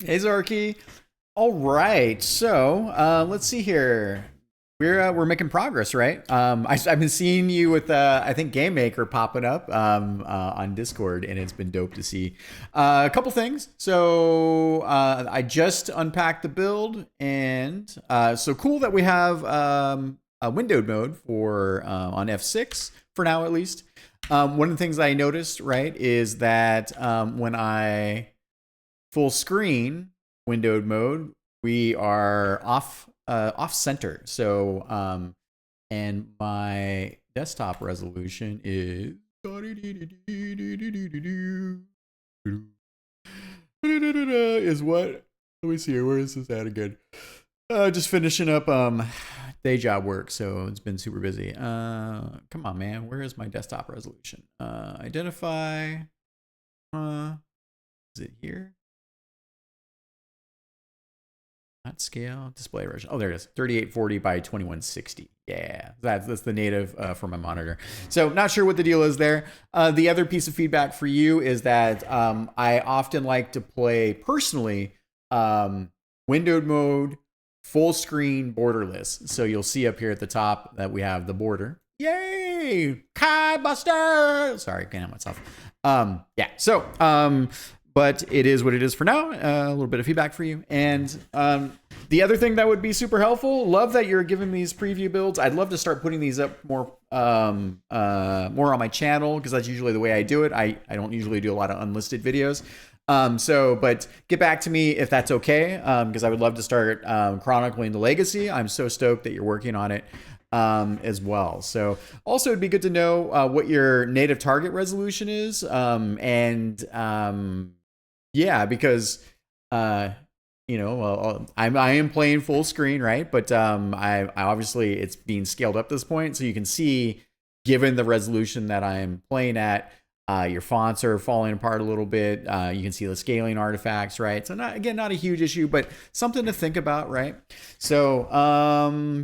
Hey, Zorky. All right, so let's see here. We're making progress, right? I've been seeing you with I think Game Maker popping up on Discord, and it's been dope to see. A couple things. So I just unpacked the build, and so cool that we have a windowed mode for on F6 for now at least. One of the things I noticed, right, is that when I full screen windowed mode, we are off center. So and my desktop resolution is is what? Let me see here. Where is this at again? Just finishing up day job work, so it's been super busy. Come on, man. Where is my desktop resolution? Identify. Is it here? Not scale, display version. Oh, there it is. 3840 by 2160. Yeah, that's the native for my monitor. So not sure what the deal is there. The other piece of feedback for you is that I often like to play personally windowed mode, full screen, borderless. So you'll see up here at the top that we have the border. Yay! Kaibuster! Sorry, can't help myself. Yeah, so but it is what it is for now. A little bit of feedback for you. And the other thing that would be super helpful, love that you're giving these preview builds. I'd love to start putting these up more on my channel, because that's usually the way I do it. I don't usually do a lot of unlisted videos. But get back to me if that's okay, because I would love to start chronicling the legacy. I'm so stoked that you're working on it as well. So also it'd be good to know what your native target resolution is. Yeah, because I am playing full screen, right? But I obviously it's being scaled up at this point, so you can see, given the resolution that I'm playing at, your fonts are falling apart a little bit. You can see the scaling artifacts, right? So not a huge issue, but something to think about, right? So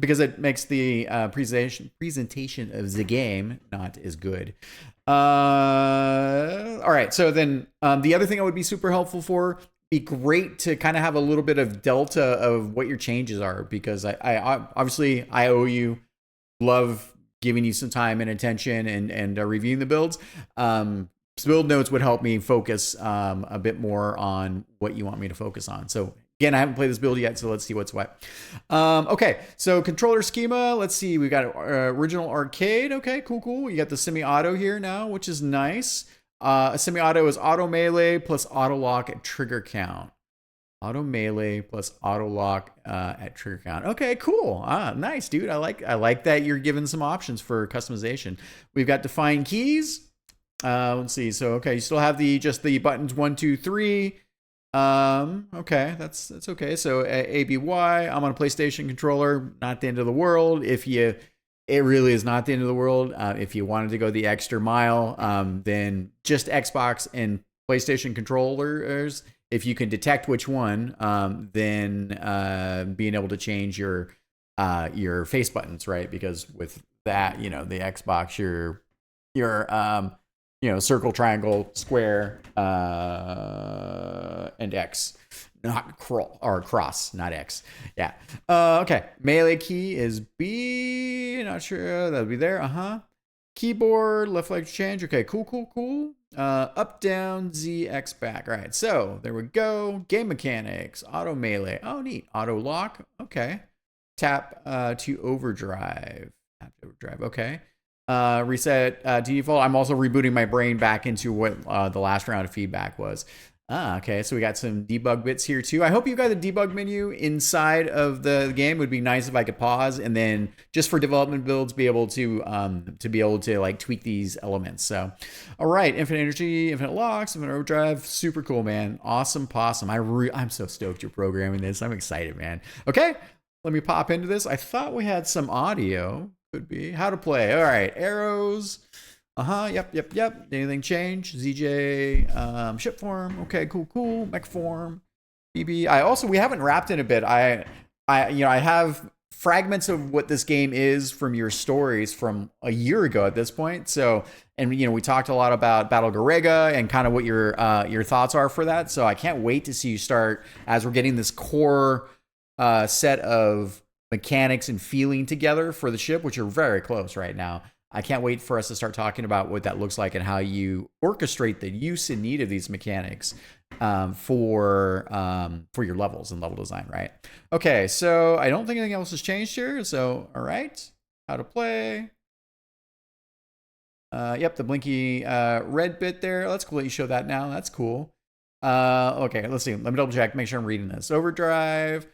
because it makes the presentation of the game not as good. All right, so then the other thing I would be super helpful for, be great to kind of have a little bit of delta of what your changes are, because I obviously I owe you, love giving you some time and attention and reviewing the builds. Build notes would help me focus a bit more on what you want me to focus on. So again, I haven't played this build yet, so let's see what's what. Okay, so controller schema. Let's see. We got original arcade. Okay, cool. You got the semi-auto here now, which is nice. A semi-auto is auto melee plus auto lock at trigger count. Auto melee plus auto lock at trigger count. Okay, cool. Nice, dude. I like that you're giving some options for customization. We've got define keys. Let's see. So okay, you still have just the buttons 1, 2, 3. Okay, that's okay. So A, B, Y. I'm on a PlayStation controller. Not the end of the world. It really is not the end of the world. If you wanted to go the extra mile, then just Xbox and PlayStation controllers. If you can detect which one, then being able to change your face buttons, right? Because with that, the Xbox, your circle, triangle, square, and X, not cross, not X. Yeah. Okay. Melee key is B. Not sure that'll be there. Keyboard, left leg change. Okay. Cool. Up, down, Z, X, back. All right. So there we go. Game mechanics. Auto melee. Oh, neat. Auto lock. Okay. Tap to overdrive. Okay. Reset to default. I'm also rebooting my brain back into what the last round of feedback was. Okay, so we got some debug bits here too. I hope you got the debug menu inside of the game. It would be nice if I could pause and then just for development builds be able to like tweak these elements. So, all right, infinite energy, infinite locks, infinite overdrive, super cool, man. Awesome, possum. I'm so stoked you're programming this. I'm excited, man. Okay, let me pop into this. I thought we had some audio. Could be how to play. All right, arrows. Yep. Anything change? ZJ, ship form. Okay, cool. Mech form. BB. We haven't wrapped in a bit. I have fragments of what this game is from your stories from a year ago at this point. So, and you know, we talked a lot about Battle Garega and kind of what your thoughts are for that. So I can't wait to see you start as we're getting this core set of mechanics and feeling together for the ship, which are very close right now. I can't wait for us to start talking about what that looks like and how you orchestrate the use and need of these mechanics for your levels and level design, right? Okay, so I don't think anything else has changed here. So, all right, how to play. Yep, the blinky red bit there. That's cool that you show that now. That's cool. Okay, let's see. Let me double check, make sure I'm reading this. Overdrive.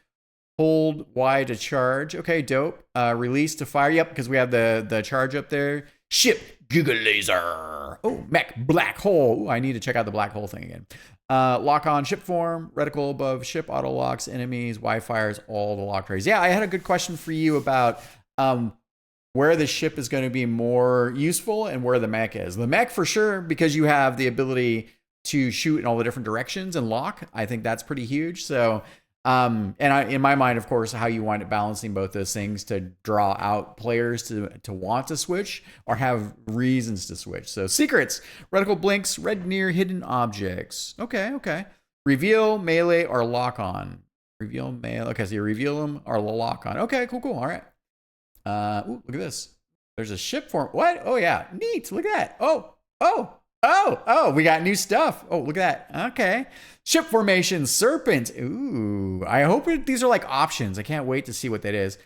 Hold Y to charge. Okay, dope. Release to fire. Yep, because we have the charge up there. Ship Giga Laser. Oh, mech black hole. Ooh, I need to check out the black hole thing again. Lock on ship form. Reticle above ship. Auto locks enemies. Y fires all the lock trays. Yeah, I had a good question for you about where the ship is going to be more useful and where the mech is. The mech for sure, because you have the ability to shoot in all the different directions and lock. I think that's pretty huge. So. In my mind, of course, how you wind up balancing both those things to draw out players to want to switch or have reasons to switch. So secrets, reticle blinks, red near hidden objects. Okay. Reveal, melee, or lock on. Reveal, melee. Okay, so you reveal them or lock on. Okay, cool. All right. Ooh, look at this. There's a ship form. What? Oh yeah, neat. Look at that. Oh, we got new stuff. Oh, look at that. Okay. Ship formation, serpent. Ooh, I hope these are like options. I can't wait to see what that is.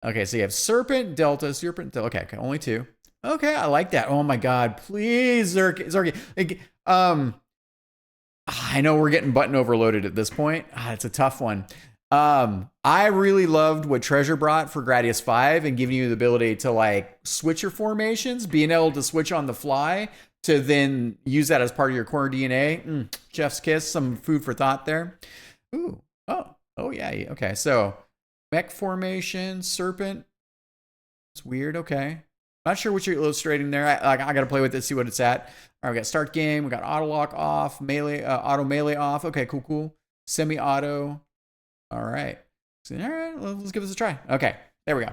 Okay, so you have serpent, delta, serpent, delta. Okay, only 2. Okay, I like that. Oh my God, please, Zerky. Like, I know we're getting button overloaded at this point. It's a tough one. I really loved what Treasure brought for Gradius 5 and giving you the ability to like switch your formations, being able to switch on the fly, to then use that as part of your core DNA. Chef's kiss, some food for thought there. Ooh, oh yeah. Okay, so mech formation, serpent. It's weird. Okay, not sure what you're illustrating there. I got to play with it, see what it's at. All right, we got start game. We got auto lock off, melee, auto melee off. Okay, cool. Semi-auto. All right. So, all right, let's give this a try. Okay, there we go.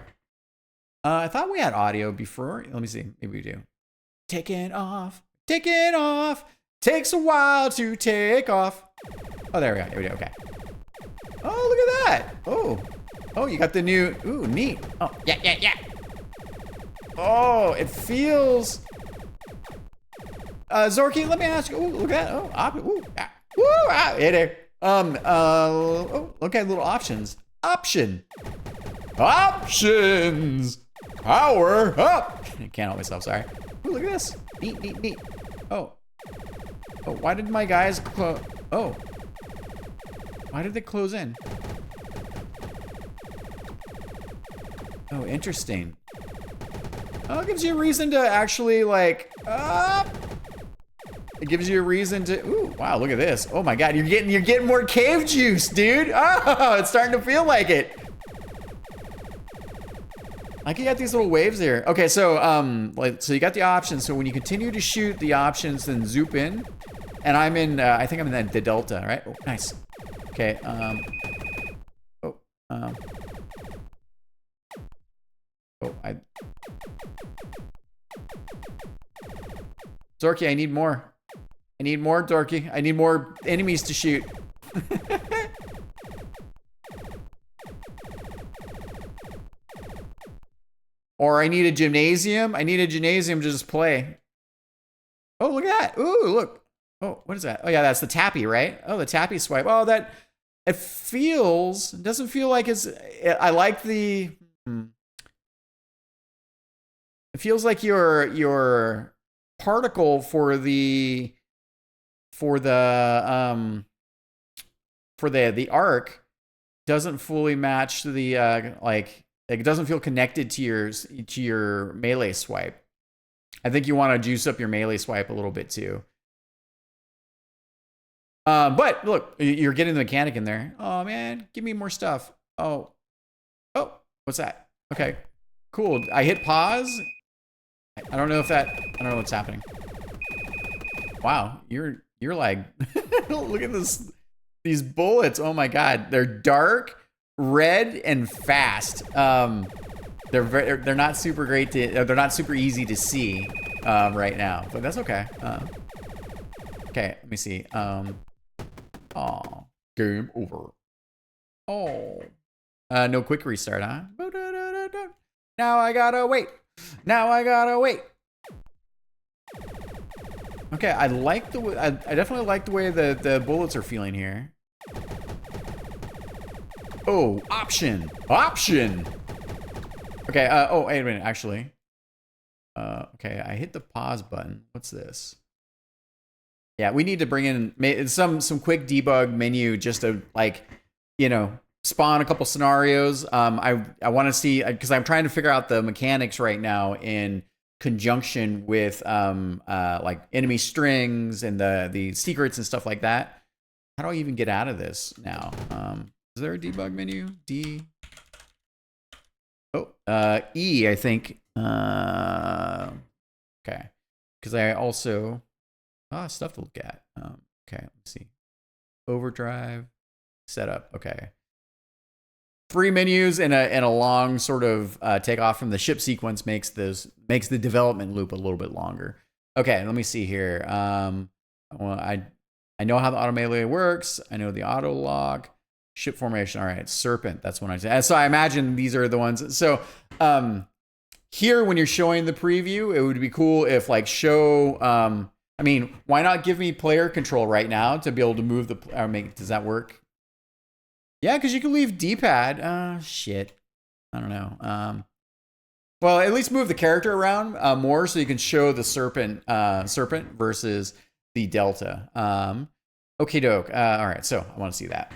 I thought we had audio before. Let me see. Maybe we do. Taking off. Takes a while to take off. Oh, there we go. Okay. Oh, look at that. Oh, you got the new. Ooh, neat. Oh, yeah. Oh, it feels. Zorky, let me ask you. Ooh, look at that. Hit it. Okay, little options. Options. Power up. I can't help myself. Sorry. Ooh, look at this. Neat. Oh, why did my guys close? Oh. Why did they close in? Oh, interesting. Oh, it gives you a reason to actually, like, it gives you a reason to, ooh, wow, look at this. Oh my God, you're getting more cave juice, dude. Oh, it's starting to feel like it. Like you got these little waves here. Okay, so so you got the options. So when you continue to shoot the options, then zoop in. And I'm in, I think I'm in the delta, right? Oh, nice. Okay, Zorky, I need more. Dorky. I need more enemies to shoot. Or I need a gymnasium. I need a gymnasium to just play. Oh, look at that. Ooh, look. Oh, what is that? Oh, yeah, that's the tappy, right? Oh, the tappy swipe. Oh, that, it doesn't feel like it's, I like the, it feels like your particle for the arc doesn't fully match the, like, it doesn't feel connected to your melee swipe. I think you want to juice up your melee swipe a little bit too. But look, you're getting the mechanic in there. Oh man, give me more stuff. Oh, what's that? Okay, cool. I hit pause. I don't know what's happening. Wow, you're like, look at this. These bullets. Oh my God, they're dark. red and fast. They're not super great to. They're not super easy to see right now, but that's okay. Okay, let me see. Oh, game over. Oh, no quick restart, huh? Now I gotta wait. Now I gotta wait. Okay, I like the. I definitely like the way the bullets are feeling here. Oh, option. Okay. Oh, wait a minute. Actually. Okay. I hit the pause button. What's this? Yeah, we need to bring in some quick debug menu just to spawn a couple scenarios. I want to see because I'm trying to figure out the mechanics right now in conjunction with like enemy strings and the secrets and stuff like that. How do I even get out of this now? Is there a debug menu? D. Oh, E, I think. Okay, because I also stuff to look at. Okay, let's see. Overdrive, setup. Okay. 3 menus and a long sort of takeoff from the ship sequence makes the development loop a little bit longer. Okay, let me see here. Well, I know how the auto melee works. I know the auto lock, ship formation. All right, serpent. That's what I say. So I imagine these are the ones. So here, when you're showing the preview, it would be cool if show. I mean, why not give me player control right now to be able to move the? Or does that work? Yeah, because you can leave D-pad. Shit. I don't know. Well, at least move the character around more so you can show the serpent versus the delta. Okie doke. All right, so I want to see that.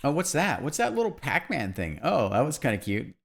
Oh, what's that? What's that little Pac-Man thing? Oh, that was kind of cute.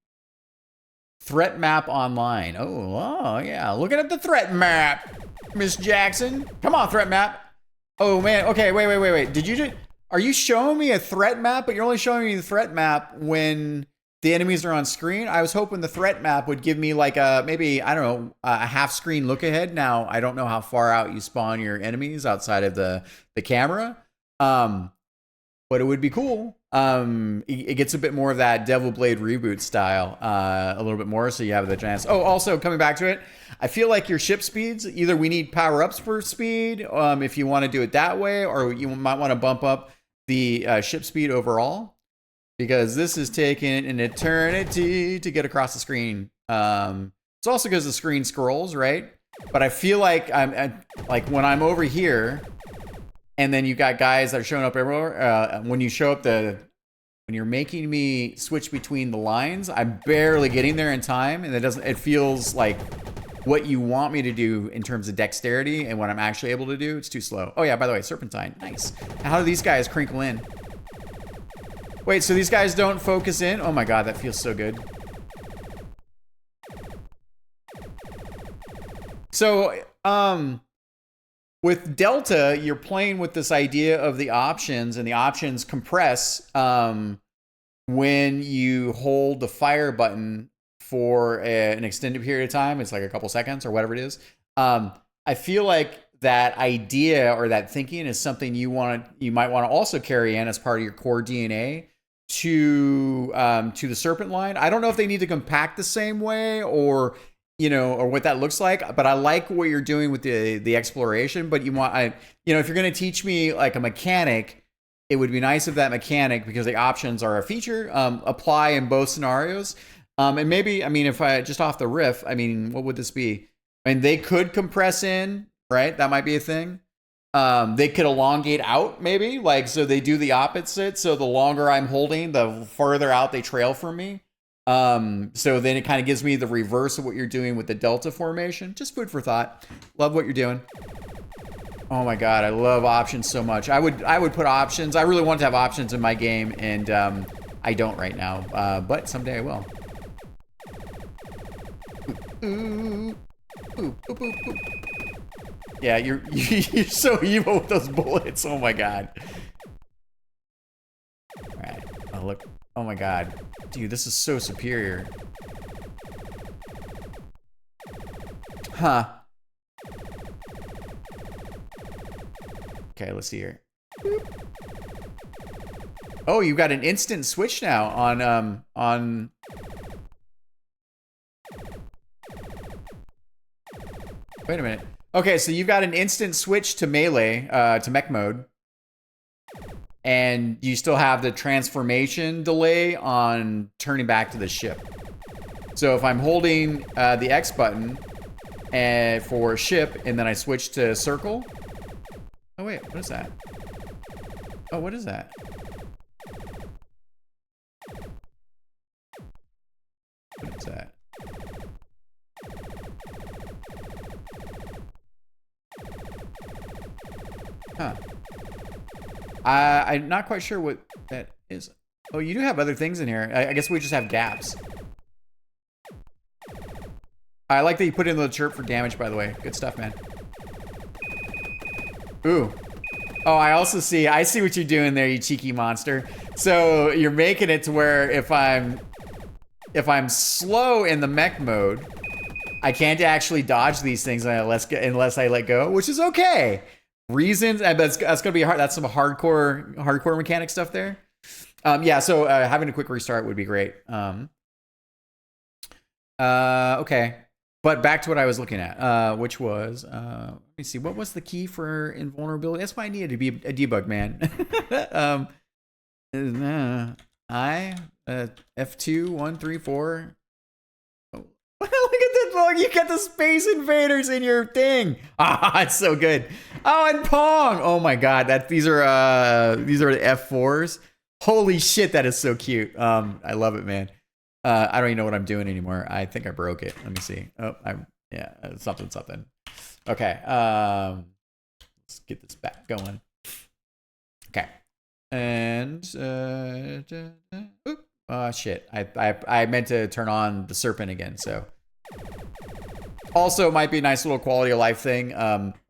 Threat map online. Oh, yeah. Looking at the threat map, Miss Jackson. Come on, threat map. Oh, man. Okay, wait. Did you just... Are you showing me a threat map, but you're only showing me the threat map when the enemies are on screen? I was hoping the threat map would give me maybe, I don't know, a half screen look ahead. Now, I don't know how far out you spawn your enemies outside of the camera. But it would be cool. It gets a bit more of that Devil Blade reboot style, a little bit more, so you have the chance. Oh, also, coming back to it, I feel like your ship speeds, either we need power-ups for speed, if you want to do it that way, or you might want to bump up the ship speed overall, because this is taking an eternity to get across the screen. It's also because the screen scrolls, right? But I feel like when I'm over here, and then you got guys that are showing up everywhere. When you show up when you're making me switch between the lines, I'm barely getting there in time, and it feels like what you want me to do in terms of dexterity and what I'm actually able to do, it's too slow. Oh yeah, by the way, serpentine, nice. How do these guys crinkle in? Wait, so these guys don't focus in? Oh my god, that feels so good. So, with Delta, you're playing with this idea of the options, and the options compress when you hold the fire button for an extended period of time. It's like a couple seconds or whatever it is. I feel like that idea or that thinking is something you might want to also carry in as part of your core DNA to the serpent line. I don't know if they need to compact the same way or what that looks like, but I like what you're doing with the exploration. But if you're going to teach me like a mechanic, it would be nice if that mechanic, because the options are a feature, apply in both scenarios. And maybe, if I just off the riff, what would this be? They could compress in, right? That might be a thing. They could elongate out, maybe, so they do the opposite. So the longer I'm holding, the further out they trail from me. So then it kind of gives me the reverse of what you're doing with the Delta formation. Just food for thought. Love what you're doing. Oh my god, I love options so much. I would put options. I really want to have options in my game, and I don't right now. But someday I will. Ooh. Ooh, boop, boop, boop. Yeah, you're so evil with those bullets. Oh my god. All right. Oh look. Oh my god. Dude, this is so superior. Huh. Okay, let's see here. Oh, you've got an instant switch now on. Wait a minute. Okay, so you've got an instant switch to melee, to mech mode. And you still have the transformation delay on turning back to the ship. So if I'm holding the X button for ship, and then I switch to circle. Oh wait, what is that? Oh, what is that? What is that? Huh. I'm not quite sure what that is. Oh, you do have other things in here. I guess we just have gaps. I like that you put in the chirp for damage, by the way. Good stuff, man. Ooh. Oh, I see what you're doing there, you cheeky monster. So you're making it to where if I'm slow in the mech mode, I can't actually dodge these things unless I let go, which is okay. Reasons, and that's gonna be hard. That's some hardcore mechanic stuff there. Yeah, so having a quick restart would be great. Okay, but back to what I was looking at, which was let me see, what was the key for invulnerability? That's why I needed to be a debug man. F2 1 3 4. Look at this book. You got the Space Invaders in your thing. Ah, it's so good. Oh, and Pong. Oh my God, these are the F4s. Holy shit, that is so cute. I love it, man. I don't even know what I'm doing anymore. I think I broke it. Let me see. Oh, something. Okay. Let's get this back going. Okay. And shit. I meant to turn on the serpent again, so. Also, it might be a nice little quality of life thing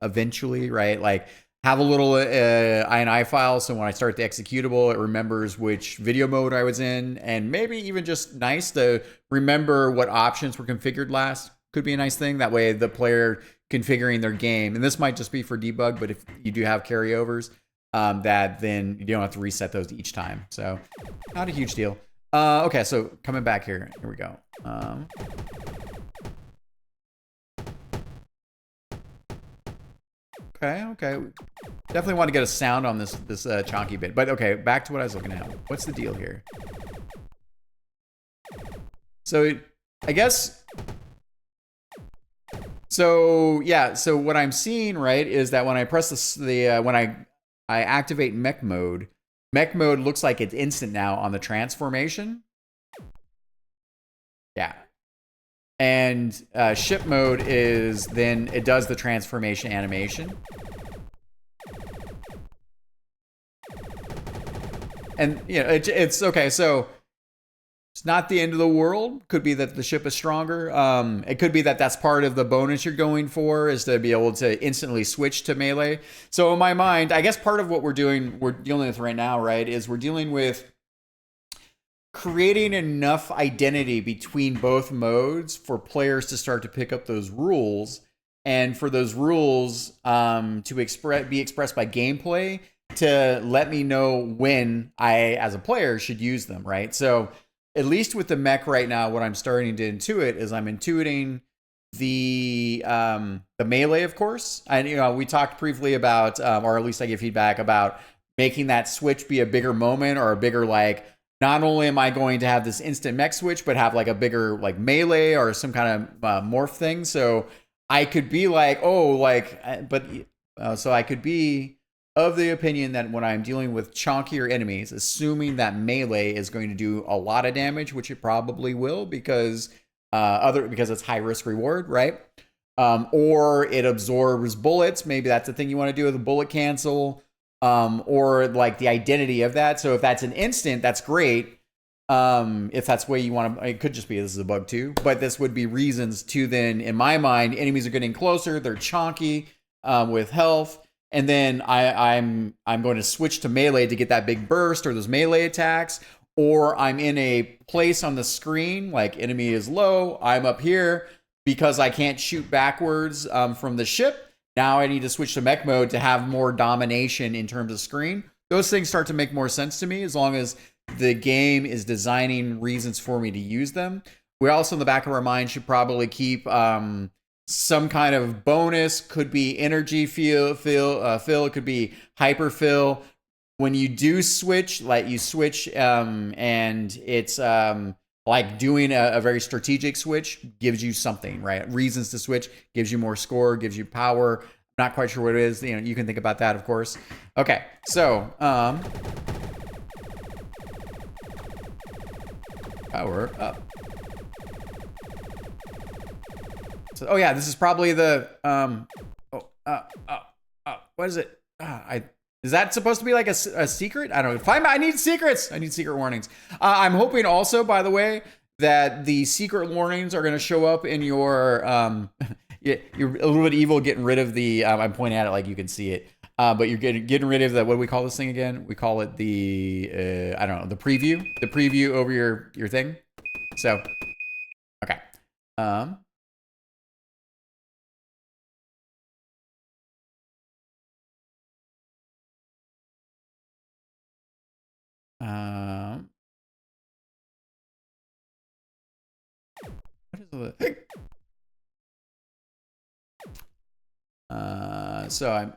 eventually, right? Like, have a little INI file, so when I start the executable, it remembers which video mode I was in, and maybe even just nice to remember what options were configured last. Could be a nice thing. That way, the player configuring their game, and this might just be for debug, but if you do have carryovers, that then you don't have to reset those each time. So, not a huge deal. Okay, so coming back here. Here we go. Okay. Definitely want to get a sound on this chonky bit. But okay, back to what I was looking at. What's the deal here? So I guess. So yeah. So what I'm seeing, right, is that when I press when I activate mech mode looks like it's instant now on the transformation. Yeah. And ship mode is then it does the transformation animation. And you know, it's okay. So it's not the end of the world. Could be that the ship is stronger. It could be that that's part of the bonus you're going for, is to be able to instantly switch to melee. So in my mind, I guess part of what we're dealing with right now, right, is we're dealing with creating enough identity between both modes for players to start to pick up those rules, and for those rules to be expressed by gameplay to let me know when I, as a player, should use them, right? So at least with the mech right now, what I'm starting to intuit is I'm intuiting the melee, of course. And we talked briefly about, or at least I give feedback about making that switch be a bigger moment, or a bigger, like, not only am I going to have this instant mech switch, but have like a bigger like melee or some kind of morph thing. So I could be like, so I could be of the opinion that when I'm dealing with chonkier enemies, assuming that melee is going to do a lot of damage, which it probably will, because it's high risk reward, right? Or it absorbs bullets. Maybe that's the thing you want to do with a bullet cancel. Or like the identity of that. So if that's an instant, that's great. If that's the way you want to, it could just be this is a bug too, but this would be reasons to then, in my mind, enemies are getting closer, they're chonky with health, and then I'm going to switch to melee to get that big burst or those melee attacks, or I'm in a place on the screen, like enemy is low, I'm up here because I can't shoot backwards from the ship. Now I need to switch to mech mode to have more domination in terms of screen. those things start to make more sense to me as long as the game is designing reasons for me to use them. We also, in the back of our mind, should probably keep some kind of bonus. Could be energy fill. It could be hyper fill. When you do switch, like you switch, and it's like doing a very strategic switch gives you something, right? Reasons to switch, gives you more score, gives you power. Not quite sure what it is. You know, you can think about that, of course. Okay, so power up. So, oh yeah, this is probably the what is it? Is that supposed to be like a secret? I don't know. I need secrets. I need secret warnings. I'm hoping also, by the way, that the secret warnings are going to show up in your you're a little bit evil getting rid of the I'm pointing at it like you can see it. But you're getting rid of the, what do we call this thing again? We call it the I don't know, the preview. The preview over your thing. So okay. What is the so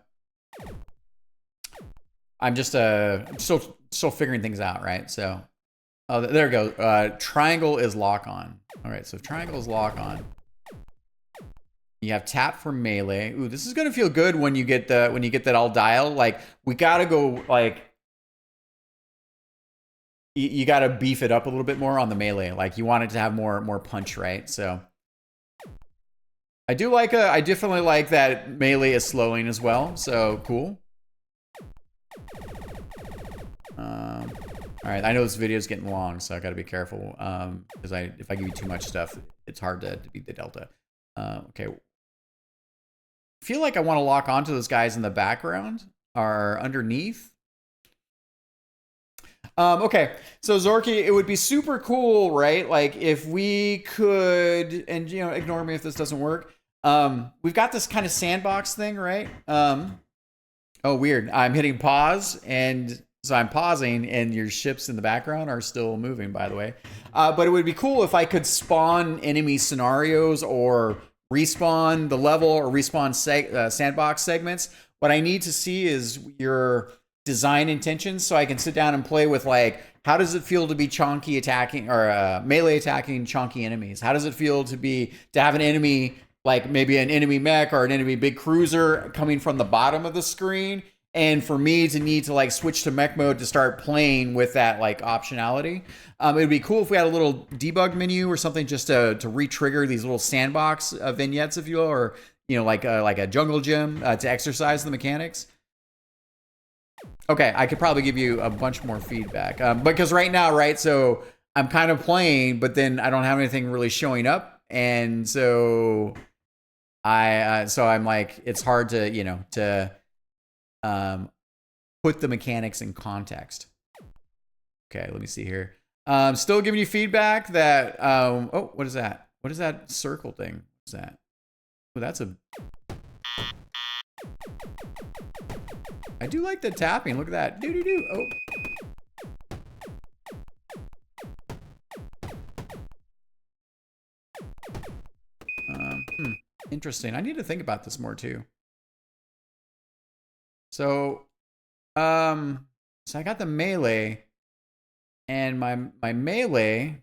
I'm just still figuring things out, right? So oh, there we go. Triangle is lock on. All right, so if triangle is lock on, you have tap for melee. Ooh, this is gonna feel good when you get that all dialed. Like we gotta go like you gotta beef it up a little bit more on the melee. Like you want it to have more punch, right? So I definitely like that melee is slowing as well. So cool. All right, I know this video is getting long, so I got to be careful because if I give you too much stuff, it's hard to beat the delta. Okay, I feel like I want to lock onto those guys in the background or underneath. Okay, so Zorky, it would be super cool, right? Like if we could, and you know, ignore me if this doesn't work. We've got this kind of sandbox thing, right? Oh, weird. I'm hitting pause, and so I'm pausing, and your ships in the background are still moving, by the way. But it would be cool if I could spawn enemy scenarios or respawn the level or respawn sandbox segments. What I need to see is your design intentions so I can sit down and play with, like, how does it feel to be chonky attacking or melee attacking chonky enemies? How does it feel to have an enemy, like maybe an enemy mech or an enemy big cruiser coming from the bottom of the screen, and for me to need to like switch to mech mode to start playing with that like optionality? It would be cool if we had a little debug menu or something just to re-trigger these little sandbox vignettes, if you will, or you know, like a jungle gym to exercise the mechanics. Okay, I could probably give you a bunch more feedback because right now, right, so I'm kind of playing, but then I don't have anything really showing up, and so I'm like, it's hard to, you know, to put the mechanics in context. Okay, let me see here. Still giving you feedback that oh, what is that? What is that circle thing? What's that? Oh, that's a. I do like the tapping. Look at that. Do do do. Oh. Interesting. I need to think about this more too. So, so I got the melee, and my melee.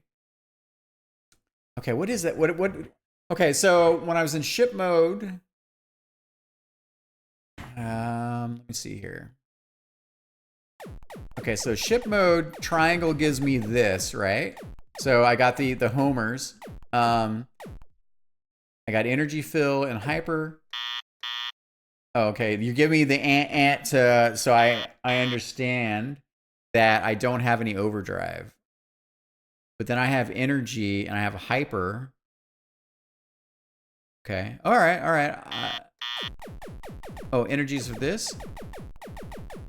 Okay, what is that? What? Okay, so when I was in ship mode, let me see here. Okay, so ship mode triangle gives me this, right? So I got the homers. I got energy fill and hyper. Oh, okay, you give me the ant to, so I understand that I don't have any overdrive, but then I have energy and I have hyper. Okay, all right. Oh, energies of this.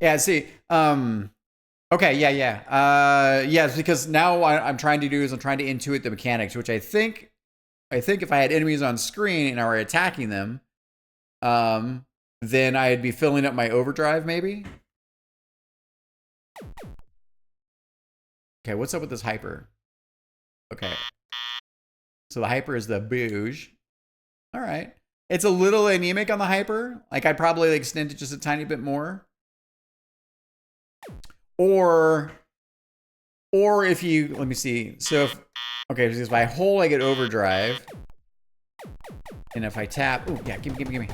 Yeah, see, okay, yeah. Yes, because now what I'm trying to do is I'm trying to intuit the mechanics, which I think if I had enemies on screen and I were attacking them, then I'd be filling up my overdrive, maybe. Okay, what's up with this hyper? Okay. So the hyper is the bouge. All right. It's a little anemic on the hyper. Like I'd probably extend it just a tiny bit more. Or if you, let me see. So if, okay, if I hold, I get overdrive. And if I tap, oh yeah, give me.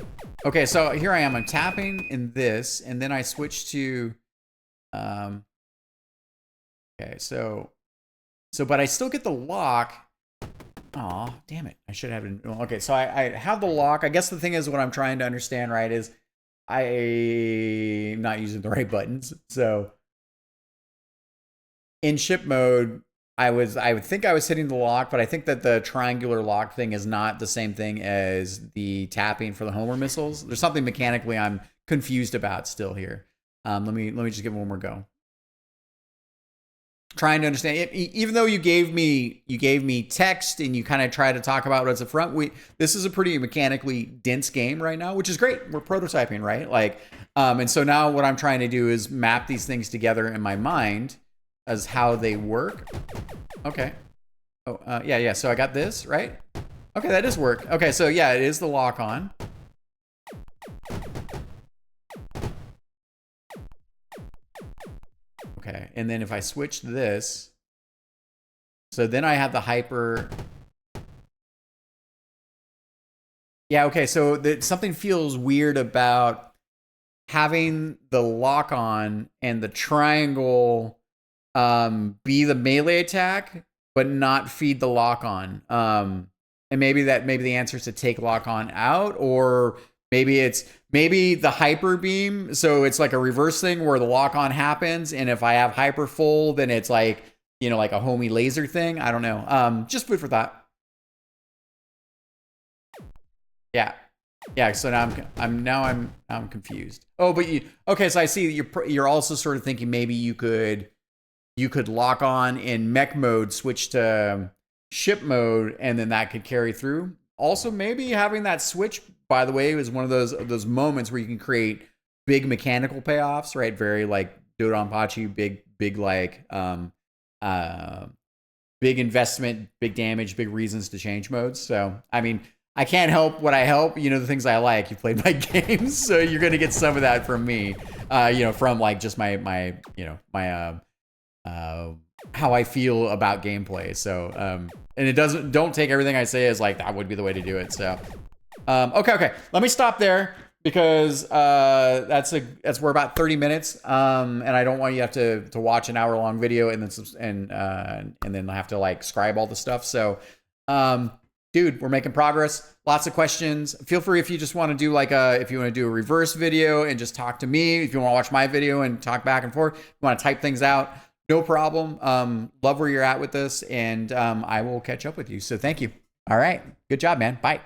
Okay, so here I am. I'm tapping in this, and then I switch to, okay, so, but I still get the lock. Aw, damn it. I should have it. Okay, so I have the lock. I guess the thing is what I'm trying to understand, right, is I'm not using the right buttons. So in ship mode, I would think I was hitting the lock, but I think that the triangular lock thing is not the same thing as the tapping for the Homer missiles. There's something mechanically I'm confused about still here. Let me just give it one more go. Trying to understand it, even though you gave me text and you kind of try to talk about what's up front. This is a pretty mechanically dense game right now, which is great. We're prototyping, right? Like, and so now what I'm trying to do is map these things together in my mind as how they work. Okay. Oh, yeah. So I got this right. Okay, that does work. Okay, so yeah, it is the lock on. Okay, and then if I switch this, so then I have the hyper. Yeah, okay, so something feels weird about having the lock on and the triangle be the melee attack, but not feed the lock on. And maybe the answer is to take lock on out, or maybe the hyper beam. So it's like a reverse thing where the lock on happens, and if I have hyper full, then it's like, you know, like a homie laser thing. I don't know. Just food for thought. Yeah. Yeah, so now I'm confused. Oh, but okay, so I see you're also sort of thinking maybe you could lock on in mech mode, switch to ship mode, and then that could carry through. Also, maybe having that switch, by the way, is one of those moments where you can create big mechanical payoffs, right? Very like Dodonpachi, big like big investment, big damage, big reasons to change modes. So, I mean, I can't help what I help. You know, the things I like. You played my games, so you're gonna get some of that from me. You know, from like just my how I feel about gameplay. So, and don't take everything I say as like that would be the way to do it. So, okay. Let me stop there because we're about 30 minutes. And I don't want you to have to watch an hour long video and then have to like scribe all the stuff. So, dude, we're making progress. Lots of questions. Feel free if you just want to do if you want to do a reverse video and just talk to me. If you want to watch my video and talk back and forth, you want to type things out, no problem. Love where you're at with this, and I will catch up with you. So thank you. All right. Good job, man. Bye.